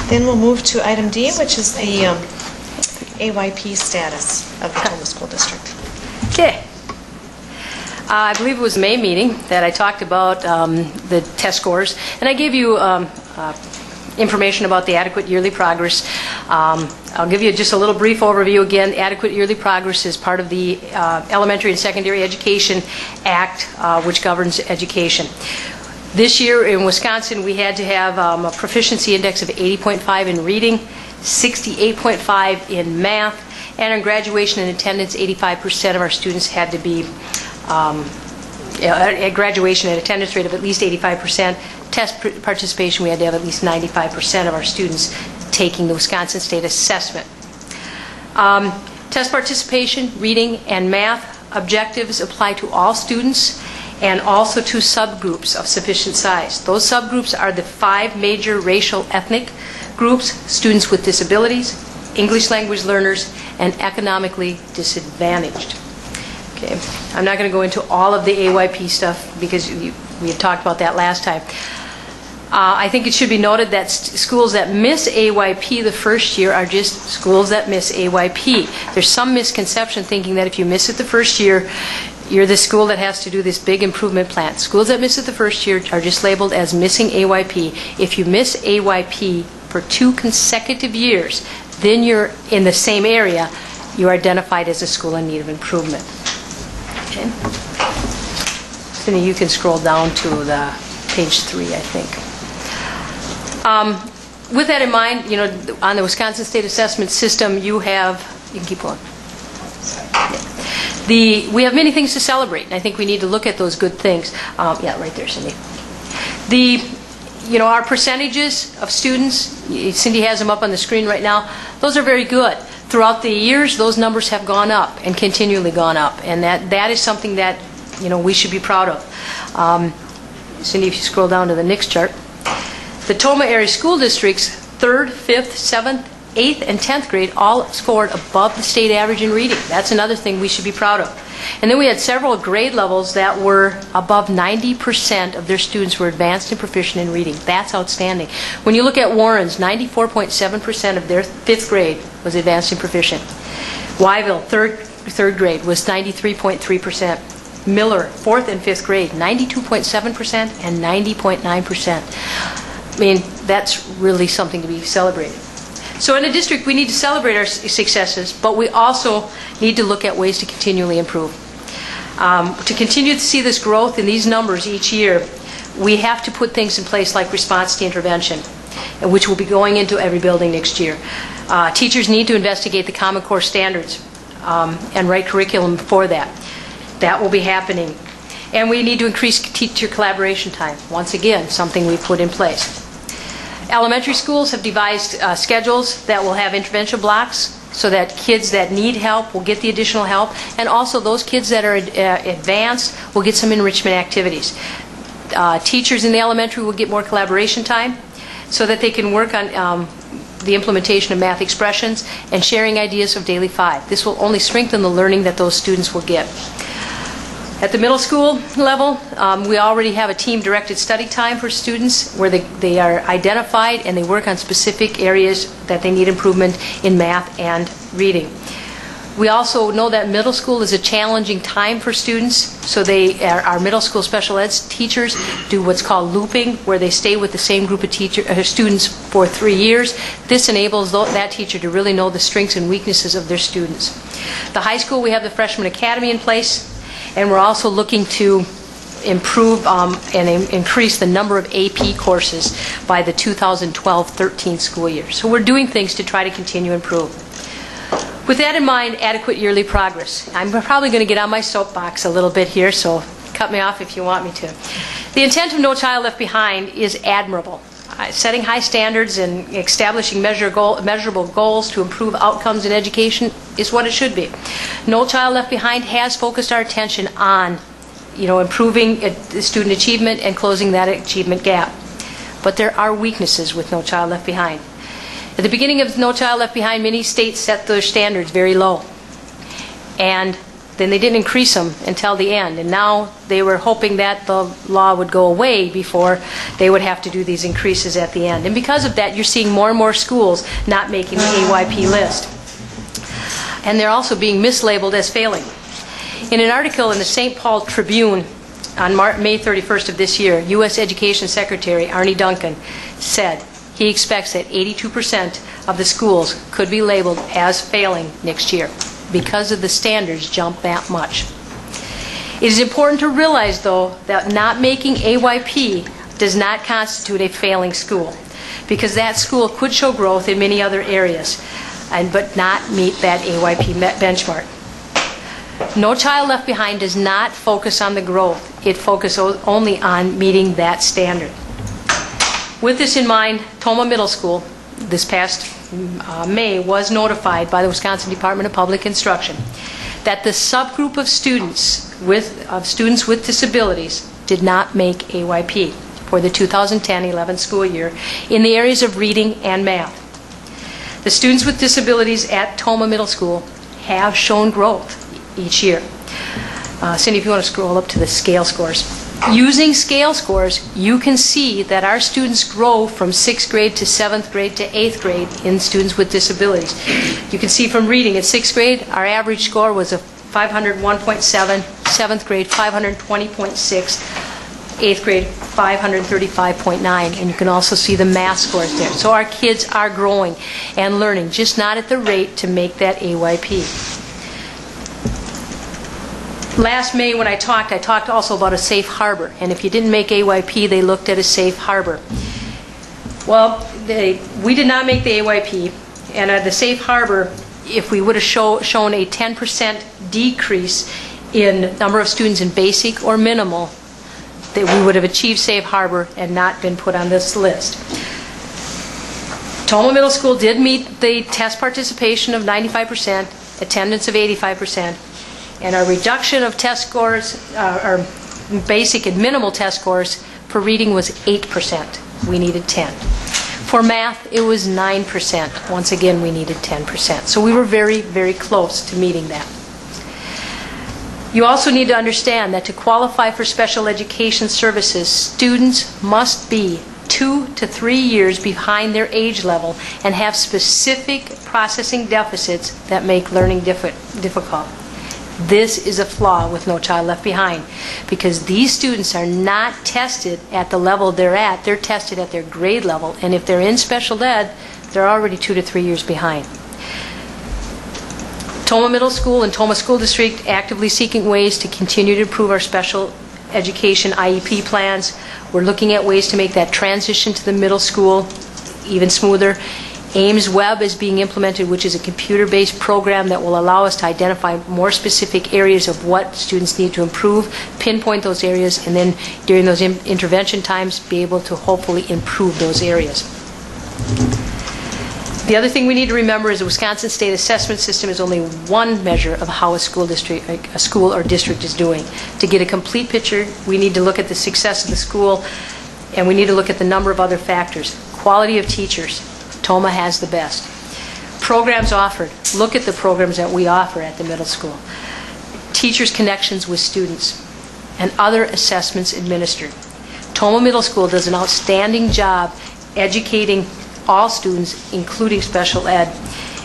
Then we'll move to item D, which is the AYP status of the Tomah School District. Okay. I believe it was the May meeting that I talked about the test scores, and I gave you information about the adequate yearly progress. I'll give you just a little brief overview again. Adequate yearly progress is part of the Elementary and Secondary Education Act, which governs education. This year in Wisconsin, we had to have a proficiency index of 80.5 in reading, 68.5 in math, and on graduation and attendance, 85% of our students had to be at graduation at attendance rate of at least 85%. Test participation, we had to have at least 95% of our students taking the Wisconsin State Assessment. Test participation, reading, and math objectives apply to all students and also to subgroups of sufficient size. Those subgroups are the 5 major racial ethnic groups: students with disabilities, English language learners, and economically disadvantaged. Okay, I'm not going to go into all of the AYP stuff because we had talked about that last time. I think it should be noted that schools that miss AYP the first year are just schools that miss AYP. There's some misconception thinking that if you miss it the first year, you're the school that has to do this big improvement plan. Schools that miss it the first year are just labeled as missing AYP. If you miss AYP for 2 consecutive years, then you're in the same area. You're identified as a school in need of improvement. Okay. Cindy, you can scroll down to the page 3, I think. With that in mind, you know, on the Wisconsin State Assessment System, you can keep going. We have many things to celebrate, and I think we need to look at those good things. Yeah, right there, Cindy. Our percentages of students, Cindy has them up on the screen right now, those are very good. Throughout the years, those numbers have gone up and continually gone up, and that is something that, we should be proud of. Cindy, if you scroll down to the next chart. The Tomah area school districts, 3rd, 5th, 7th, 8th, and 10th grade all scored above the state average in reading. That's another thing we should be proud of. And then we had several grade levels that were above 90% of their students were advanced and proficient in reading. That's outstanding. When you look at Warren's, 94.7% of their 5th grade was advanced and proficient. Wyville, third grade, was 93.3%. Miller, 4th and 5th grade, 92.7% and 90.9%. I mean, that's really something to be celebrated. So in a district, we need to celebrate our successes, but we also need to look at ways to continually improve. To continue to see this growth in these numbers each year, we have to put things in place like response to intervention, which will be going into every building next year. Teachers need to investigate the Common Core standards and write curriculum for that. That will be happening. And we need to increase teacher collaboration time. Once again, something we put in place. Elementary schools have devised schedules that will have intervention blocks so that kids that need help will get the additional help, and also those kids that are advanced will get some enrichment activities. Teachers in the elementary will get more collaboration time so that they can work on the implementation of math expressions and sharing ideas of Daily 5. This will only strengthen the learning that those students will get. At the middle school level, we already have a team-directed study time for students where they are identified and they work on specific areas that they need improvement in math and reading. We also know that middle school is a challenging time for students, so our middle school special ed teachers do what's called looping, where they stay with the same group of students for 3 years. This enables that teacher to really know the strengths and weaknesses of their students. The high school, we have the Freshman Academy in place. And we're also looking to improve and increase the number of AP courses by the 2012-13 school year. So we're doing things to try to continue to improve. With that in mind, adequate yearly progress. I'm probably going to get on my soapbox a little bit here, so cut me off if you want me to. The intent of No Child Left Behind is admirable. Setting high standards and establishing measurable goals to improve outcomes in education is what it should be. No Child Left Behind has focused our attention on, improving student achievement and closing that achievement gap. But there are weaknesses with No Child Left Behind. At the beginning of No Child Left Behind, many states set their standards very low. And then they didn't increase them until the end. And now they were hoping that the law would go away before they would have to do these increases at the end. And because of that, you're seeing more and more schools not making the AYP list. And they're also being mislabeled as failing. In an article in the St. Paul Tribune on May 31st of this year, U.S. Education Secretary Arne Duncan said he expects that 82% of the schools could be labeled as failing next year because of the standards jump that much. It is important to realize, though, that not making AYP does not constitute a failing school, because that school could show growth in many other areas, but not meet that AYP benchmark. No Child Left Behind does not focus on the growth. It focuses only on meeting that standard. With this in mind, Tomah Middle School this past May was notified by the Wisconsin Department of Public Instruction that the subgroup of students with disabilities did not make AYP for the 2010-11 school year in the areas of reading and math. The students with disabilities at Tomah Middle School have shown growth each year. Cindy, if you want to scroll up to the scale scores. Using scale scores, you can see that our students grow from 6th grade to 7th grade to 8th grade in students with disabilities. You can see from reading, at 6th grade, our average score was a 501.7, 7th grade 520.6, 8th grade 535.9, and you can also see the math scores there. So our kids are growing and learning, just not at the rate to make that AYP. Last May when I talked also about a safe harbor, and if you didn't make AYP, they looked at a safe harbor. Well, we did not make the AYP, and the safe harbor, if we would have shown a 10% decrease in number of students in basic or minimal, that we would have achieved safe harbor and not been put on this list. Tomah Middle School did meet the test participation of 95%, attendance of 85%, and our reduction of test scores, our basic and minimal test scores for reading was 8%. We needed 10. For math, it was 9%. Once again, we needed 10%. So we were very, very close to meeting that. You also need to understand that to qualify for special education services, students must be 2 to 3 years behind their age level and have specific processing deficits that make learning difficult. This is a flaw with No Child Left Behind, because these students are not tested at the level they're at. They're tested at their grade level, and if they're in special ed, they're already 2 to 3 years behind. Tomah Middle School and Tomah School District actively seeking ways to continue to improve our special education IEP plans. We're looking at ways to make that transition to the middle school even smoother. Ames Web is being implemented, which is a computer-based program that will allow us to identify more specific areas of what students need to improve, pinpoint those areas, and then during those intervention times be able to hopefully improve those areas. The other thing we need to remember is the Wisconsin State Assessment System is only one measure of how a school or district is doing. To get a complete picture, we need to look at the success of the school, and we need to look at the number of other factors. Quality of teachers. Tomah has the best. Programs offered. Look at the programs that we offer at the middle school. Teachers' connections with students, and other assessments administered. Tomah Middle School does an outstanding job educating all students, including special ed,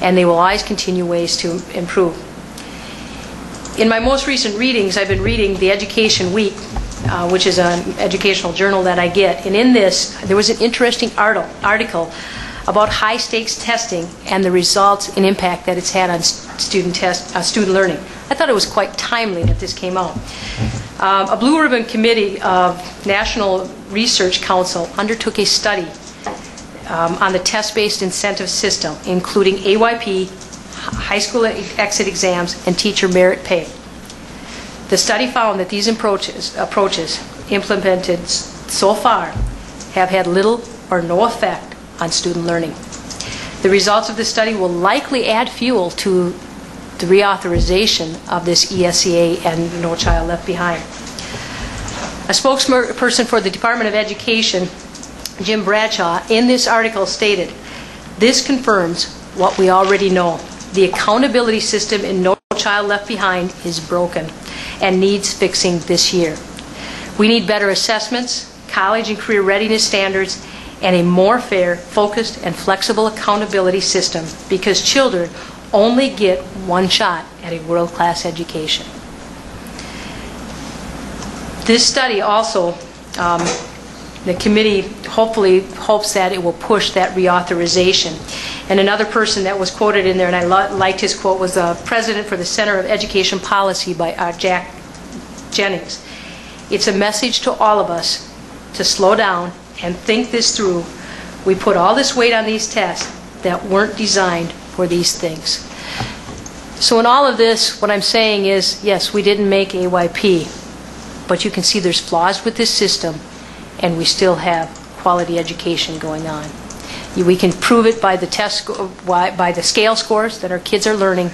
and they will always continue ways to improve. In my most recent readings, I've been reading the Education Week, which is an educational journal that I get, and in this, there was an interesting article about high-stakes testing and the results and impact that it's had on student learning. I thought it was quite timely that this came out. A Blue Ribbon Committee of National Research Council undertook a study on the test-based incentive system, including AYP, high school exit exams, and teacher merit pay. The study found that these approaches implemented so far have had little or no effect on student learning. The results of the study will likely add fuel to the reauthorization of this ESEA and No Child Left Behind. A spokesperson for the Department of Education, Jim Bradshaw, in this article stated, "This confirms what we already know. The accountability system in No child left behind is broken and needs fixing this year. We need better assessments, college and career readiness standards, and a more fair, focused, and flexible accountability system because children only get one shot at a world-class education. This study also, the committee hopefully hopes that it will push that reauthorization. And another person that was quoted in there, and I liked his quote, was the president for the Center of Education Policy by Jack Jennings. It's a message to all of us to slow down and think this through. We put all this weight on these tests that weren't designed for these things. So in all of this, what I'm saying is, yes, we didn't make AYP, but you can see there's flaws with this system, and we still have quality education going on. We can prove it by the by the scale scores that our kids are learning,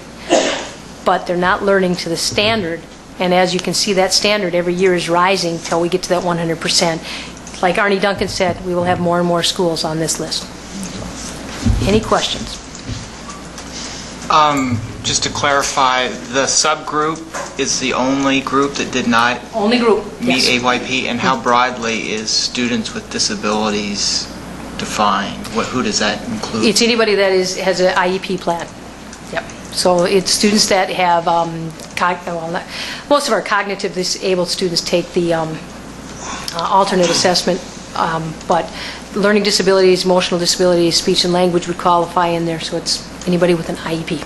but they're not learning to the standard. And as you can see, that standard every year is rising till we get to that 100%. Like Arnie Duncan said, we will have more and more schools on this list. Any questions? Just to clarify, the subgroup is the only group that did not Only group, meet yes. AYP, and how broadly is students with disabilities defined? Who does that include? It's anybody that has an IEP plan. Yep. So it's students that have, most of our cognitive disabled students take the alternate assessment, but learning disabilities, emotional disabilities, speech and language would qualify in there, so it's anybody with an IEP.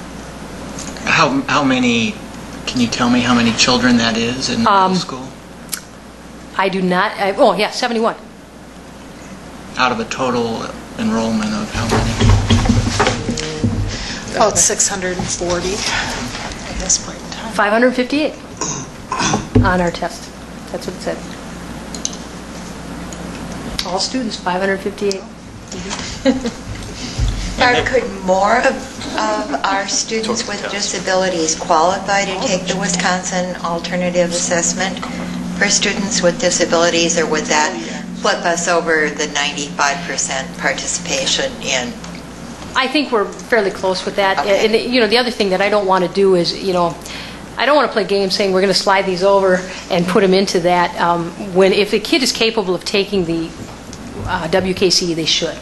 How many, can you tell me how many children that is in the middle school? I do not, 71. Out of a total enrollment of how many? About 640 at this point in time. 558 on our test. That's what it said. All students, 558. Barb, could more of our students with disabilities qualify to take the Wisconsin alternative assessment for students with disabilities, or would that flip us over the 95% participation in? I think we're fairly close with that. Okay. And, the other thing that I don't want to do is, I don't want to play games saying we're going to slide these over and put them into that. If a kid is capable of taking the WKC, they should.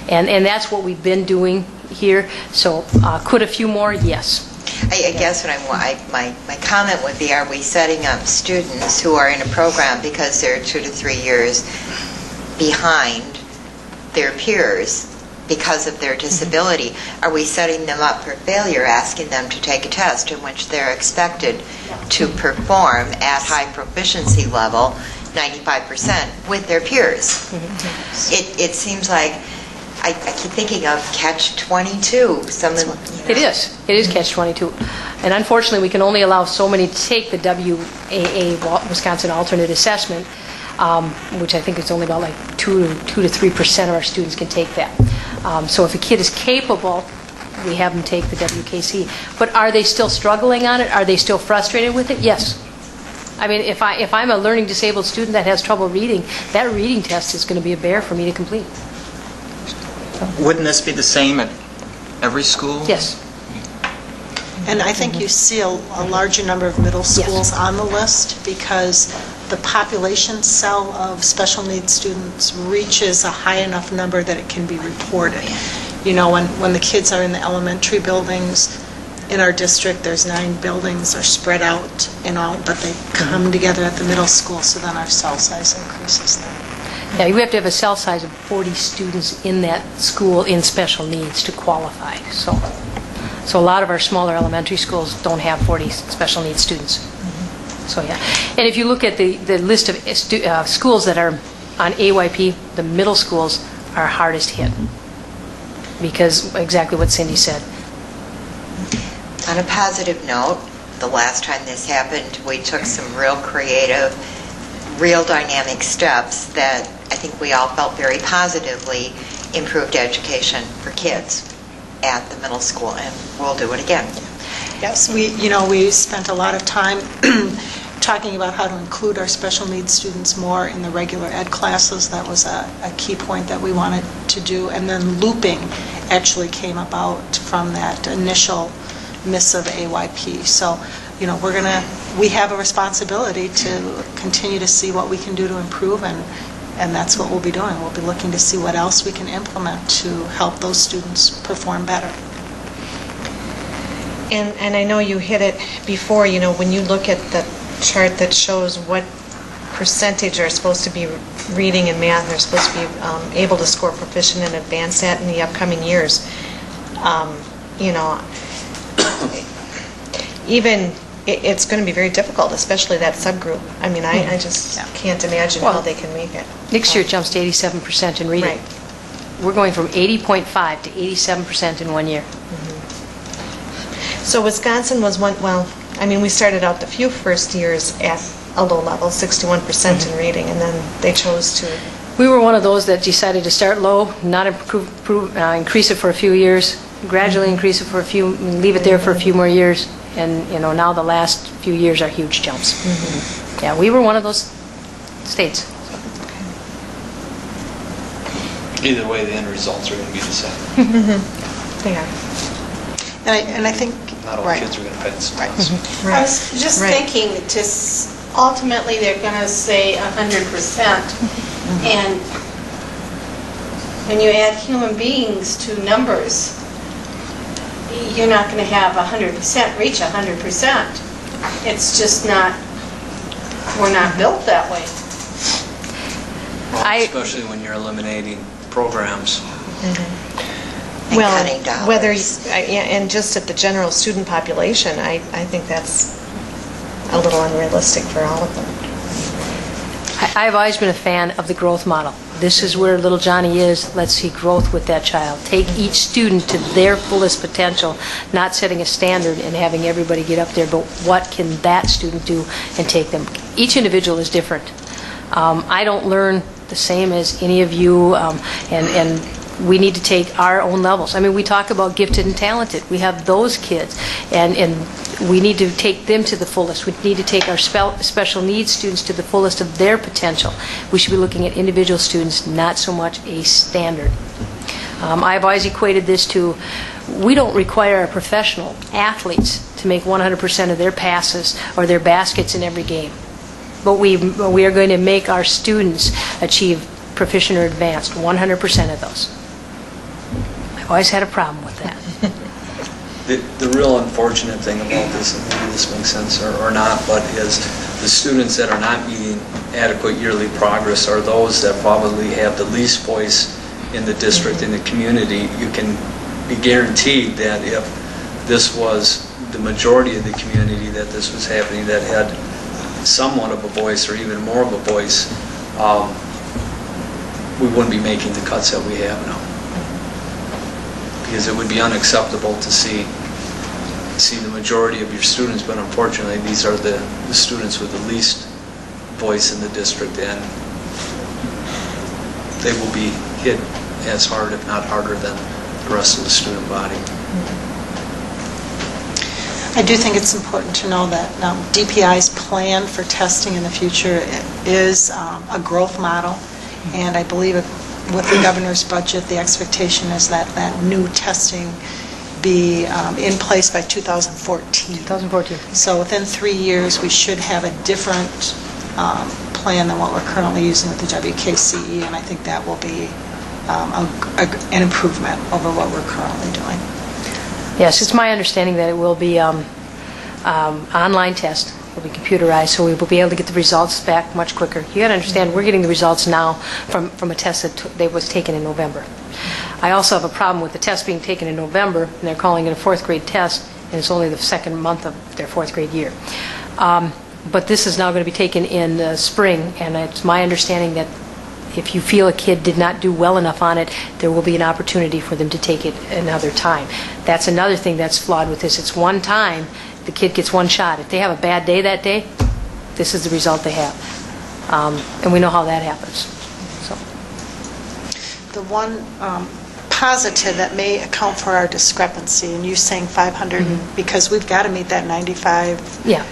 And that's what we've been doing here. So could a few more? Yes. I guess my comment would be, are we setting up students who are in a program because they're 2 to 3 years behind their peers because of their disability? Are we setting them up for failure, asking them to take a test in which they're expected to perform at high proficiency level, 95%, with their peers? It seems like I keep thinking of catch-22. It is catch-22. And unfortunately, we can only allow so many to take the WAA, Wisconsin Alternate Assessment, which I think is only about like 2 to 3% of our students can take that. So if a kid is capable, we have them take the WKC. But are they still struggling on it? Are they still frustrated with it? Yes. I mean, if I'm a learning disabled student that has trouble reading, that reading test is going to be a bear for me to complete. Wouldn't this be the same at every school? Yes. And I think you see a larger number of middle schools on the list because the population cell of special needs students reaches a high enough number that it can be reported. When the kids are in the elementary buildings in our district, there's 9 buildings are spread out and all, but they come together at the middle school, so then our cell size increases there. Yeah, you have to have a cell size of 40 students in that school in special needs to qualify. So a lot of our smaller elementary schools don't have 40 special needs students. So yeah. And if you look at the list of schools that are on AYP, the middle schools are hardest hit because exactly what Cindy said. On a positive note, the last time this happened, we took some real creative, real dynamic steps that I think we all felt very positively improved education for kids at the middle school, and we'll do it again. Yes, we spent a lot of time talking about how to include our special needs students more in the regular ed classes. That was a key point that we wanted to do. And then looping actually came about from that initial missive AYP. So, we have a responsibility to continue to see what we can do to improve, and that's what we'll be doing. We'll be looking to see what else we can implement to help those students perform better. And I know you hit it before, when you look at the chart that shows what percentage are supposed to be reading and math, are supposed to be able to score proficient and advanced at in the upcoming years, even it's going to be very difficult, especially that subgroup. I mean, I just can't imagine how they can make it. Next year it jumps to 87% in reading. Right. We're going from 80.5 to 87% in 1 year. So Wisconsin was we started out the few first years at a low level, 61% in reading, and then they chose to... We were one of those that decided to start low, not increase it for a few years, gradually increase it for a few, leave it there for a few more years, and now the last few years are huge jumps. Yeah, we were one of those states. Either way, the end results are going to be the same. They are. And I think... Not all kids are going to pass. Right. I was just thinking, ultimately, they're going to say 100%. And when you add human beings to numbers, you're not going to have 100% reach 100%. It's just not, we're not built that way. Well, especially when you're eliminating programs. And cutting dollars. And just at the general student population, I think that's a little unrealistic for all of them. I've always been a fan of the growth model. This is where little Johnny is. Let's see growth with that child. Take each student to their fullest potential, not setting a standard and having everybody get up there, but what can that student do and take them. Each individual is different. I don't learn the same as any of you, and we need to take our own levels. I mean, we talk about gifted and talented. We have those kids, and we need to take them to the fullest. We need to take our special needs students to the fullest of their potential. We should be looking at individual students, not so much a standard. I've always equated this to, we don't require our professional athletes to make 100% of their passes or their baskets in every game. But we are going to make our students achieve proficient or advanced, 100% of those. I've always had a problem with that. The real unfortunate thing about this, and maybe this makes sense or not, but is the students that are not meeting adequate yearly progress are those that probably have the least voice in the district, in the community. You can be guaranteed that if this was the majority of the community that this was happening, that had somewhat of a voice or even more of a voice, we wouldn't be making the cuts that we have now. Because it would be unacceptable to see the majority of your students, but unfortunately these are the students with the least voice in the district, and they will be hit as hard, if not harder, than the rest of the student body. I do think it's important to know that DPI's plan for testing in the future is a growth model, and I believe with the governor's budget, the expectation is that new testing be in place by 2014. 2014. So within 3 years, we should have a different plan than what we're currently using with the WKCE, and I think that will be an improvement over what we're currently doing. Yes, it's my understanding that it will be online test. It will be computerized, so we will be able to get the results back much quicker. You got to understand, we're getting the results now from a test that was taken in November. I also have a problem with the test being taken in November, and they're calling it a fourth grade test, and it's only the second month of their fourth grade year. But this is now going to be taken in the spring, and it's my understanding that if you feel a kid did not do well enough on it, there will be an opportunity for them to take it another time. That's another thing that's flawed with this. It's one time, the kid gets one shot. If they have a bad day that day, this is the result they have. And we know how that happens. So. The one positive that may account for our discrepancy, and you saying 500, because we've got to meet that 95%. Yeah.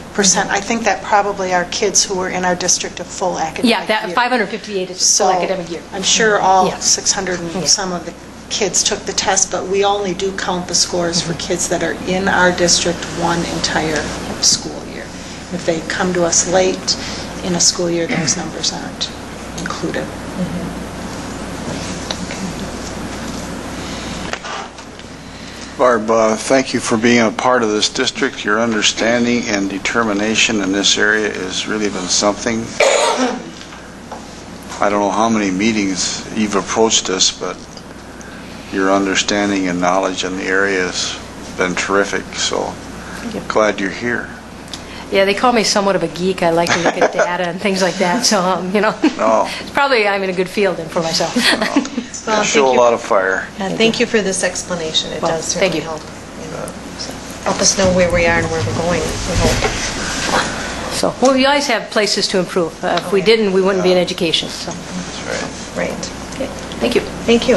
I think that probably are kids who were in our district of full academic Yeah, that year. 558 is full academic year. I'm sure all Yeah. 600 and some of the kids took the test, but we only do count the scores for kids that are in our district one entire school year. If they come to us late in a school year, those numbers aren't included. Barb, thank you for being a part of this district. Your understanding and determination in this area has really been something. I don't know how many meetings you've approached us, but your understanding and knowledge in the area has been terrific, so glad you're here. Yeah, they call me somewhat of a geek. I like to look at data and things like that, so, No. it's probably I'm in a good field then for myself. Well, Show thank a you. lot of fire. Thank you for this explanation. It Well, does thank certainly you. help. Help us know where we are and where we're going, we hope. So, well, we always have places to improve. If we didn't, we wouldn't be in education, so. That's right. Right. Okay, thank you. Thank you.